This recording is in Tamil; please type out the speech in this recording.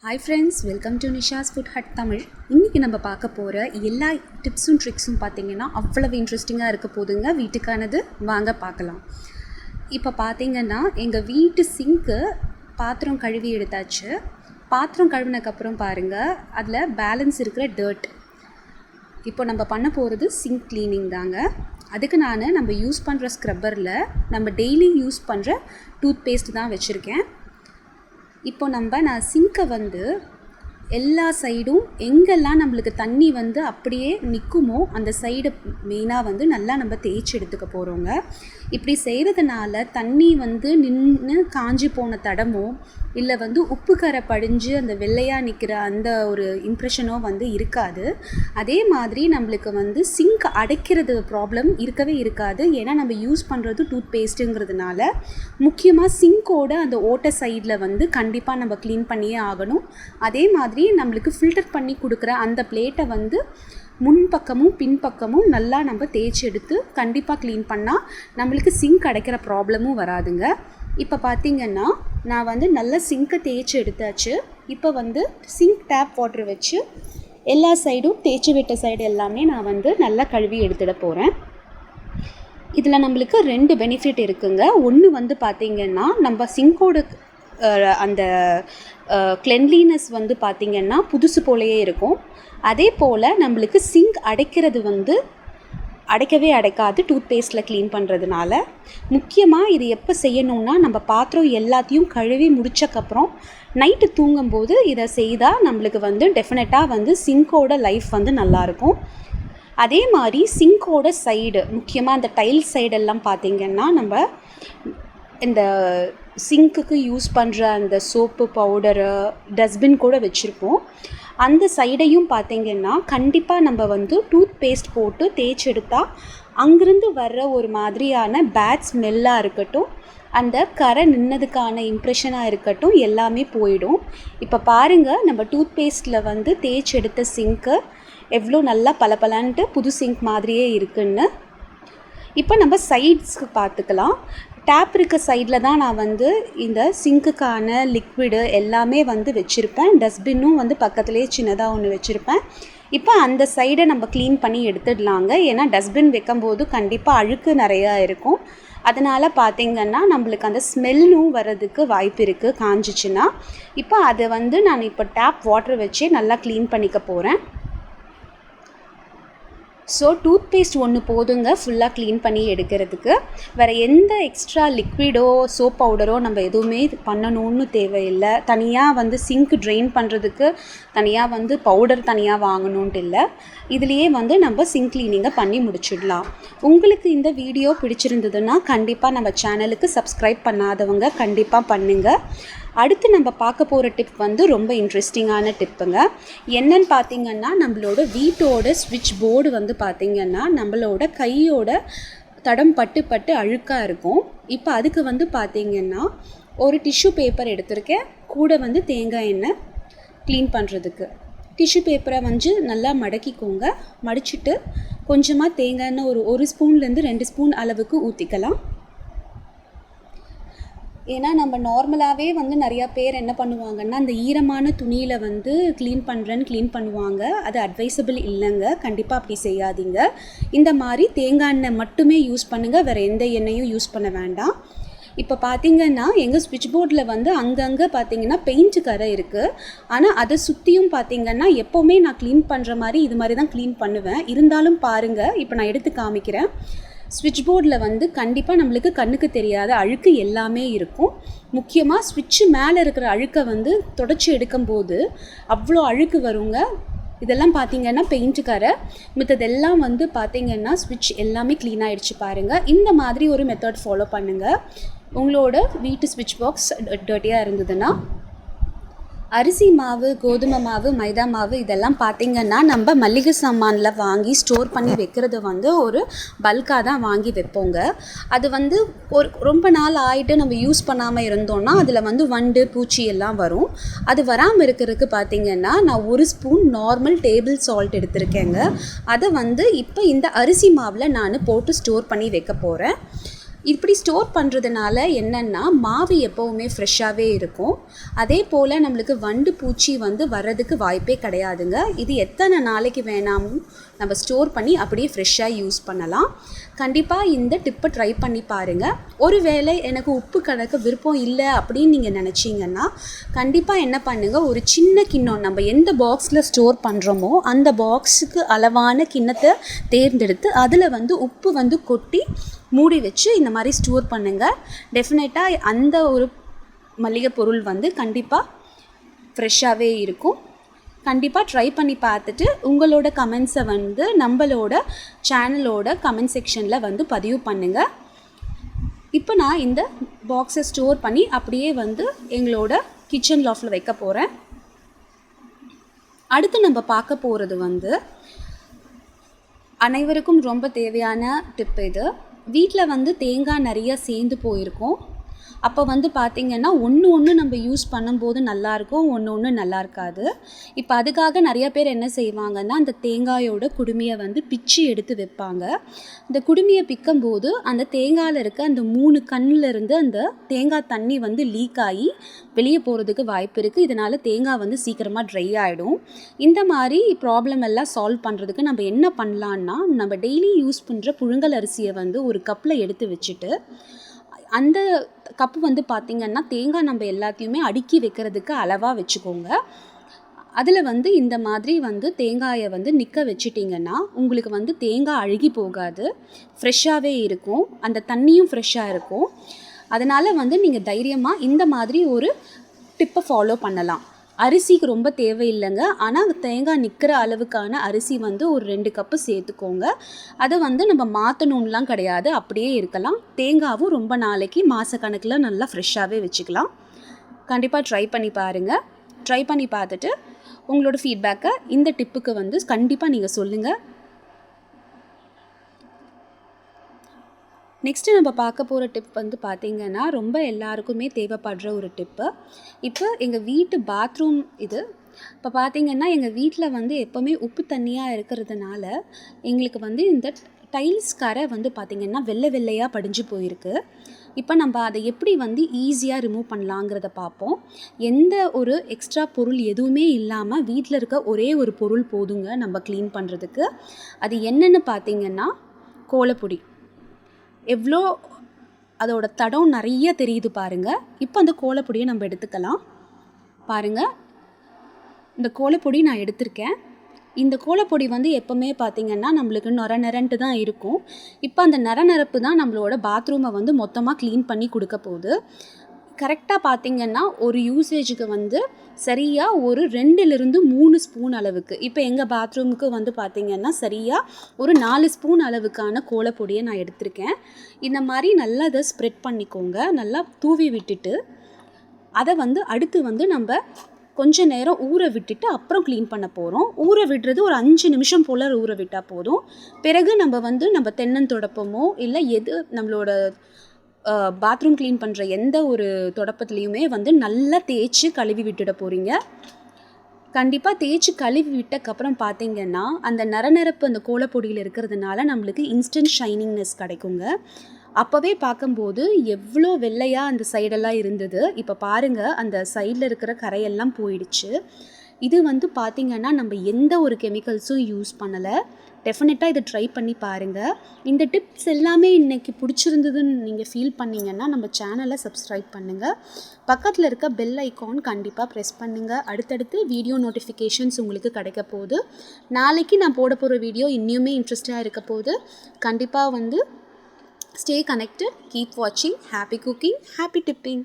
Hi friends, welcome to Nisha's Food Hut Tamil. இன்னைக்கு நம்ம பார்க்க போற எல்லா டிப்ஸும் ட்ரிக்ஸும் பாத்தீங்கன்னா அவ்வளவு இன்ட்ரஸ்டிங்கா இருக்க போகுதுங்க. வீட்டுக்கானது வாங்க பார்க்கலாம். இப்போ பாத்தீங்கன்னா எங்க வீட்டு சிங்க் பாத்திரம் கழுவி எடுத்தாச்சு. பாத்திரம் கழுவினதுக்கு அப்புறம் பாருங்க அதுல பேலன்ஸ் இருக்கிற டர்ட். இப்போ நம்ம பண்ண போறது சிங்க் க்ளீனிங் தாங்க. அதுக்கு நம்ம யூஸ் பண்ற ஸ்க்ரப்பர்ல நம்ம டெய்லி யூஸ் பண்ற டூத் பேஸ்ட் தான் வச்சிருக்கேன். இப்போ நான் சிங்கை எல்லா சைடும் எங்கெல்லாம் நம்மளுக்கு தண்ணி அப்படியே நிற்குமோ அந்த சைடு மெயினாக நல்லா நம்ம தேய்ச்சி எடுத்துக்க போகிறோங்க. இப்படி செய்கிறதுனால தண்ணி நின்று காஞ்சி போன தடமோ இல்லை உப்பு கரை படிஞ்சு அந்த வெள்ளையாக நிற்கிற அந்த ஒரு இம்ப்ரெஷனோ இருக்காது. அதே மாதிரி நம்மளுக்கு சிங்க் அடைக்கிறது ப்ராப்ளம் இருக்கவே இருக்காது. ஏன்னா நம்ம யூஸ் பண்ணுறது டூத் பேஸ்ட்டுங்கிறதுனால முக்கியமாக சிங்கோட அந்த ஓட்டை சைடில் கண்டிப்பாக நம்ம க்ளீன் பண்ணியே ஆகணும். அதே மாதிரி நம்மளுக்கு ஃபில்டர் பண்ணி கொடுக்குற அந்த பிளேட்டை முன்பக்கமும் பின்பக்கமும் நல்லா நம்ம தேய்ச்சி எடுத்து கண்டிப்பாக க்ளீன் பண்ணால் நம்மளுக்கு சிங்க் அடைக்கிற ப்ராப்ளமும் வராதுங்க. இப்போ பார்த்திங்கன்னா நான் நல்லா சிங்கை தேய்ச்சி எடுத்தாச்சு. இப்போ சிங்க் டேப் வாட்டர் வச்சு எல்லா சைடும் தேய்ச்சி விட்ட சைடு எல்லாமே நான் நல்லா கழுவி எடுத்துட போகிறேன். இதில் நம்மளுக்கு 2 பெனிஃபிட் இருக்குங்க. ஒன்று பார்த்திங்கன்னா நம்ம சிங்கோட அந்த கிளென்லினஸ் பார்த்திங்கன்னா புதுசு போலையே இருக்கும். அதே போல் நம்மளுக்கு சிங்க் அடைக்கிறது அடைக்கவே அடைக்காது டூத் பேஸ்ட்டில் க்ளீன் பண்ணுறதுனால. முக்கியமாக இது எப்போ செய்யணுன்னா நம்ம பாத்திரம் எல்லாத்தையும் கழுவி முடிச்சக்கப்புறம் நைட்டு தூங்கும்போது இதை செய்தால் நம்மளுக்கு டெஃபினட்டாக சிங்கோட லைஃப் நல்லாயிருக்கும். அதே மாதிரி சிங்கோட சைடு முக்கியமாக அந்த டைல் சைடெல்லாம் பார்த்திங்கன்னா நம்ம இந்த சிங்க்குக்கு யூஸ் பண்ணுற அந்த சோப்பு பவுடரு டஸ்ட்பின் கூட வச்சுருப்போம். அந்த சைடையும் பார்த்திங்கன்னா கண்டிப்பாக நம்ம டூத் பேஸ்ட் போட்டு தேய்ச்சி எடுத்தால் அங்கேருந்து வர்ற ஒரு மாதிரியான பேட் ஸ்மெல்லாக இருக்கட்டும், அந்த கரை நின்னதுக்கான இம்ப்ரெஷனாக இருக்கட்டும், எல்லாமே போயிடும். இப்போ பாருங்கள் நம்ம டூத் பேஸ்ட்டில் தேய்ச்சி எடுத்த சிங்க்கு எவ்வளோ நல்லா பளபளன்ட்டு புது சிங்க் மாதிரியே இருக்குன்னு. இப்போ நம்ம சைட்ஸ்க்கு பார்த்துக்கலாம். டேப் இருக்க சைடில் தான் நான் இந்த சிங்க்குக்கான லிக்விடு எல்லாமே வச்சுருப்பேன். டஸ்ட்பின்னும் பக்கத்துலேயே சின்னதாக ஒன்று வச்சுருப்பேன். இப்போ அந்த சைடை நம்ம க்ளீன் பண்ணி எடுத்துடலாங்க. ஏன்னா டஸ்ட்பின் வைக்கும்போது கண்டிப்பாக அழுக்கு நிறையா இருக்கும். அதனால் பார்த்திங்கன்னா நம்மளுக்கு அந்த ஸ்மெல்லும் வர்றதுக்கு வாய்ப்பு இருக்குது காஞ்சிச்சின்னா. இப்போ அதை நான் இப்போ டேப் வாட்டர் வச்சே நல்லா க்ளீன் பண்ணிக்க போகிறேன். ஸோ டூத் பேஸ்ட் ஒன்று போதுங்க ஃபுல்லாக க்ளீன் பண்ணி எடுக்கிறதுக்கு. வேறு எந்த எக்ஸ்ட்ரா லிக்விடோ சோப் பவுடரோ நம்ம எதுவுமே பண்ணணும்னு தேவையில்லை. தனியாக சிங்க் ட்ரெயின் பண்ணுறதுக்கு தனியாக பவுடர் தனியாக வாங்கணுன்ட்டு இல்லை. இதுலேயே நம்ம சிங்க் க்ளீனிங்கை பண்ணி முடிச்சிடலாம். உங்களுக்கு இந்த வீடியோ பிடிச்சிருந்ததுன்னா கண்டிப்பாக நம்ம சேனலுக்கு சப்ஸ்கிரைப் பண்ணாதவங்க கண்டிப்பாக பண்ணுங்கள். அடுத்து நம்ம பார்க்க போகிற டிப் ரொம்ப இன்ட்ரெஸ்டிங்கான டிப்புங்க. என்னன்னு பார்த்திங்கன்னா நம்மளோட வீட்டோட ஸ்விட்ச் போர்டு பார்த்திங்கன்னா நம்மளோட கையோட தடம் பட்டு அழுக்காக இருக்கும். இப்போ அதுக்கு பார்த்திங்கன்னா ஒரு டிஷ்யூ பேப்பர் எடுத்திருக்கேன். கூட தேங்காய் எண்ணெய் க்ளீன் பண்ணுறதுக்கு. டிஷ்யூ பேப்பரை நல்லா மடக்கிக்கோங்க. மடிச்சுட்டு கொஞ்சமாக தேங்காய் எண்ணெய் ஒரு ஸ்பூன்லேருந்து 2 ஸ்பூன் அளவுக்கு ஊற்றிக்கலாம். ஏன்னா நம்ம நார்மலாகவே நிறையா பேர் என்ன பண்ணுவாங்கன்னா அந்த ஈரமான துணியில் க்ளீன் பண்ணுவாங்க. அது அட்வைசபிள் இல்லைங்க. கண்டிப்பாக அப்படி செய்யாதீங்க. இந்த மாதிரி தேங்காய் எண்ணெய் மட்டுமே யூஸ் பண்ணுங்கள். வேறு எந்த எண்ணெயும் யூஸ் பண்ண வேண்டாம். இப்போ பார்த்திங்கன்னா எங்கள் ஸ்விட்ச் போர்டில் அங்கங்கே பார்த்திங்கன்னா பெயிண்ட் கரை இருக்குது. ஆனால் அதை சுற்றியும் பார்த்திங்கன்னா எப்போவுமே நான் க்ளீன் பண்ணுற மாதிரி இது மாதிரி தான் க்ளீன் பண்ணுவேன். இருந்தாலும் பாருங்கள், இப்போ நான் எடுத்து காமிக்கிறேன். ஸ்விட்ச் போர்டில் கண்டிப்பாக நம்மளுக்கு கண்ணுக்கு தெரியாத அழுக்கு எல்லாமே இருக்கும். முக்கியமாக ஸ்விட்சு மேலே இருக்கிற அழுக்கை தொடச்சி எடுக்கும்போது அவ்வளோ அழுக்கு வருங்க. இதெல்லாம் பார்த்திங்கன்னா பெயிண்ட் கரை. மித்ததெல்லாம் பார்த்திங்கன்னா ஸ்விட்ச் எல்லாமே க்ளீன் ஆகிடுச்சு பாருங்கள். இந்த மாதிரி ஒரு மெத்தட் ஃபாலோ பண்ணுங்கள். உங்களோட வீட்டு ஸ்விட்ச் பாக்ஸ் டர்ட்டியாக இருந்ததுன்னா அரிசி மாவு, கோதுமை மாவு, மைதா மாவு இதெல்லாம் பார்த்திங்கன்னா நம்ம மளிகை சாமானில் வாங்கி ஸ்டோர் பண்ணி வைக்கிறது ஒரு பல்காக தான் வாங்கி வைப்போங்க. அது ஒரு ரொம்ப நாள் ஆகிட்டு நம்ம யூஸ் பண்ணாமல் இருந்தோன்னா அதில் வண்டு பூச்சி எல்லாம் வரும். அது வராமல் இருக்கிறதுக்கு பார்த்திங்கன்னா நான் 1 ஸ்பூன் நார்மல் டேபிள் சால்ட் எடுத்திருக்கேங்க. அதை இப்போ இந்த அரிசி மாவில் நான் போட்டு ஸ்டோர் பண்ணி வைக்க போகிறேன். இப்படி ஸ்டோர் பண்ணுறதுனால என்னென்னா மாவு எப்போவுமே ஃப்ரெஷ்ஷாகவே இருக்கும். அதே போல் நம்மளுக்கு வண்டு பூச்சி வர்றதுக்கு வாய்ப்பே கிடையாதுங்க. இது எத்தனை நாளைக்கு வேணாமும் நம்ம ஸ்டோர் பண்ணி அப்படியே ஃப்ரெஷ்ஷாக யூஸ் பண்ணலாம். கண்டிப்பாக இந்த டிப்பை ட்ரை பண்ணி பாருங்கள். ஒருவேளை எனக்கு உப்பு கணக்கு விருப்பம் இல்லை அப்படின்னு நீங்கள் நினச்சிங்கன்னா கண்டிப்பாக என்ன பண்ணுங்கள், ஒரு சின்ன கிண்ணம் நம்ம எந்த பாக்ஸில் ஸ்டோர் பண்ணுறோமோ அந்த பாக்ஸுக்கு அளவான கிண்ணத்தை தேர்ந்தெடுத்து அதில் உப்பு கொட்டி மூடி வச்சு இந்த மாதிரி ஸ்டோர் பண்ணுங்கள். டெஃபினட்டாக அந்த ஒரு மளிகை பொருள் கண்டிப்பாக ஃப்ரெஷ்ஷாகவே இருக்கும். கண்டிப்பாக ட்ரை பண்ணி பார்த்துட்டு உங்களோட கமெண்ட்ஸை நம்மளோட சேனலோட கமெண்ட் செக்ஷனில் பதிவு பண்ணுங்கள். இப்போ நான் இந்த பாக்ஸை ஸ்டோர் பண்ணி அப்படியே எங்களோட கிச்சன் லாஃப்டில் வைக்க போகிறேன். அடுத்து நம்ம பார்க்க போகிறது அனைவருக்கும் ரொம்ப தேவையான டிப். இது வீட்டில் தேங்காய் நிறையா சேர்ந்து போயிருக்கும். அப்போ பார்த்திங்கன்னா ஒன்று நம்ம யூஸ் பண்ணும்போது நல்லாயிருக்கும், ஒன்று நல்லா இருக்காது. இப்போ அதுக்காக நிறைய பேர் என்ன செய்வாங்கன்னா அந்த தேங்காயோட குடுமையை பிச்சு எடுத்து வைப்பாங்க. இந்த குடுமையை பிக்கும்போது அந்த தேங்காயில் இருக்க அந்த 3 கண்ணிலிருந்து அந்த தேங்காய் தண்ணி லீக் ஆகி வெளியே போகிறதுக்கு வாய்ப்பு இருக்குது. இதனால் தேங்காய் சீக்கிரமாக ட்ரை ஆகிடும். இந்த மாதிரி ப்ராப்ளம் எல்லாம் சால்வ் பண்ணுறதுக்கு நம்ம என்ன பண்ணலான்னா, நம்ம டெய்லி யூஸ் பண்ணுற புழுங்கல் அரிசியை ஒரு கப்பில் எடுத்து வச்சுட்டு அந்த கப்பு பார்த்திங்கன்னா தேங்காய் நம்ம எல்லாத்தையுமே அடுக்கி வைக்கிறதுக்கு அளவாக வச்சுக்கோங்க. அதில் இந்த மாதிரி தேங்காயை நிற்க வச்சிட்டிங்கன்னா உங்களுக்கு தேங்காய் அழுகி போகாது, ஃப்ரெஷ்ஷாகவே இருக்கும், அந்த தண்ணியும் ஃப்ரெஷ்ஷாக இருக்கும். அதனால் நீங்கள் தைரியமாக இந்த மாதிரி ஒரு டிப்பை ஃபாலோ பண்ணலாம். அரிசிக்கு ரொம்ப தேவையில்லைங்க, ஆனால் தேங்காய் நிற்கிற அளவுக்கான அரிசி ஒரு 2 கப்பு சேர்த்துக்கோங்க. அதை நம்ம மாற்றணும்லாம் கிடையாது, அப்படியே இருக்கலாம். தேங்காவும் ரொம்ப நாளைக்கு மாதக்கணக்கில் நல்லா ஃப்ரெஷ்ஷாகவே வச்சுக்கலாம். கண்டிப்பாக ட்ரை பண்ணி பாருங்கள். ட்ரை பண்ணி பார்த்துட்டு உங்களோட ஃபீட்பேக்கை இந்த டிப்புக்கு கண்டிப்பாக நீங்கள் சொல்லுங்கள். நெக்ஸ்ட்டு நம்ம பார்க்க போகிற டிப் பார்த்திங்கன்னா ரொம்ப எல்லாருக்குமே தேவைப்படுற ஒரு டிப்பு. இப்போ எங்கள் வீட்டு பாத்ரூம் இது. இப்போ பார்த்திங்கன்னா எங்கள் வீட்டில் எப்போவுமே உப்பு தண்ணியாக இருக்கிறதுனால எங்களுக்கு இந்த டைல்ஸ் கரை பார்த்திங்கன்னா வெள்ளையாக படிஞ்சு போயிருக்கு. இப்போ நம்ம அதை எப்படி ஈஸியாக ரிமூவ் பண்ணலாங்கிறத பார்ப்போம். எந்த ஒரு எக்ஸ்ட்ரா பொருள் எதுவுமே இல்லாமல் வீட்டில் இருக்க ஒரே ஒரு பொருள் போதுங்க நம்ம க்ளீன் பண்ணுறதுக்கு. அது என்னென்னு பார்த்திங்கன்னா கோலப்பொடி. எவ்வளோ அதோட தடம் நிறைய தெரியுது பாருங்கள். இப்போ அந்த கோலப்பொடியை நம்ம எடுத்துக்கலாம். பாருங்கள், இந்த கோலப்பொடி நான் எடுத்திருக்கேன். இந்த கோலப்பொடி எப்போவுமே பார்த்திங்கன்னா நம்மளுக்கு நொரன்ட்டு தான் இருக்கும். இப்போ அந்த நரப்பு தான் நம்மளோட பாத்ரூமை மொத்தமாக க்ளீன் பண்ணி கொடுக்க போகுது. கரெக்டாக பார்த்திங்கன்னா ஒரு யூசேஜுக்கு சரியாக ஒரு 2லிருந்து 3 ஸ்பூன் அளவுக்கு. இப்போ எங்கள் பாத்ரூமுக்கு பார்த்திங்கன்னா சரியாக ஒரு 4 ஸ்பூன் அளவுக்கான கோலப்பொடியை நான் எடுத்திருக்கேன். இந்த மாதிரி நல்லா அதை ஸ்ப்ரெட் பண்ணிக்கோங்க. நல்லா தூவி விட்டுட்டு அதை அடுத்து நம்ம கொஞ்ச நேரம் ஊற விட்டுட்டு அப்புறம் க்ளீன் பண்ண போகிறோம். ஊற விடுறது ஒரு 5 நிமிஷம் போல் ஊற விட்டால் போதும். பிறகு நம்ம தென்னந்தொடப்பமோ இல்லை எது நம்மளோட பாத்ரூம் க்ளீன் பண்ணுற எந்த ஒரு தொடப்பத்துலேயுமே நல்லா தேய்ச்சி கழுவி விட்டுட போகிறீங்க. கண்டிப்பாக தேய்ச்சி கழுவி விட்டக்கப்புறம் பார்த்திங்கன்னா அந்த நரப்பு அந்த கோலப்பொடியில் இருக்கிறதுனால நம்மளுக்கு இன்ஸ்டன்ட் ஷைனிங்னஸ் கிடைக்குங்க. அப்போவே பார்க்கும்போது எவ்வளோ வெள்ளையாக அந்த சைடெல்லாம் இருந்தது. இப்போ பாருங்கள், அந்த சைடில் இருக்கிற கரையெல்லாம் போயிடுச்சு. இது பார்த்திங்கன்னா நம்ம எந்த ஒரு கெமிக்கல்ஸும் யூஸ் பண்ணலை. டெஃபினட்டாக இதை ட்ரை பண்ணி பாருங்கள். இந்த டிப்ஸ் எல்லாமே இன்றைக்கி பிடிச்சிருந்ததுன்னு நீங்கள் ஃபீல் பண்ணிங்கன்னா நம்ம சேனலை சப்ஸ்கிரைப் பண்ணுங்கள். பக்கத்தில் இருக்க பெல் ஐக்கான் கண்டிப்பாக ப்ரெஸ் பண்ணுங்கள். அடுத்தடுத்து வீடியோ நோட்டிஃபிகேஷன்ஸ் உங்களுக்கு கிடைக்க போகுது. நாளைக்கு நான் போட போகிற வீடியோ இன்னுமே இன்ட்ரெஸ்டாக இருக்க போகுது. கண்டிப்பாக ஸ்டே கனெக்டட், கீப் வாட்சிங், ஹாப்பி குக்கிங், ஹாப்பி டிப்பிங்.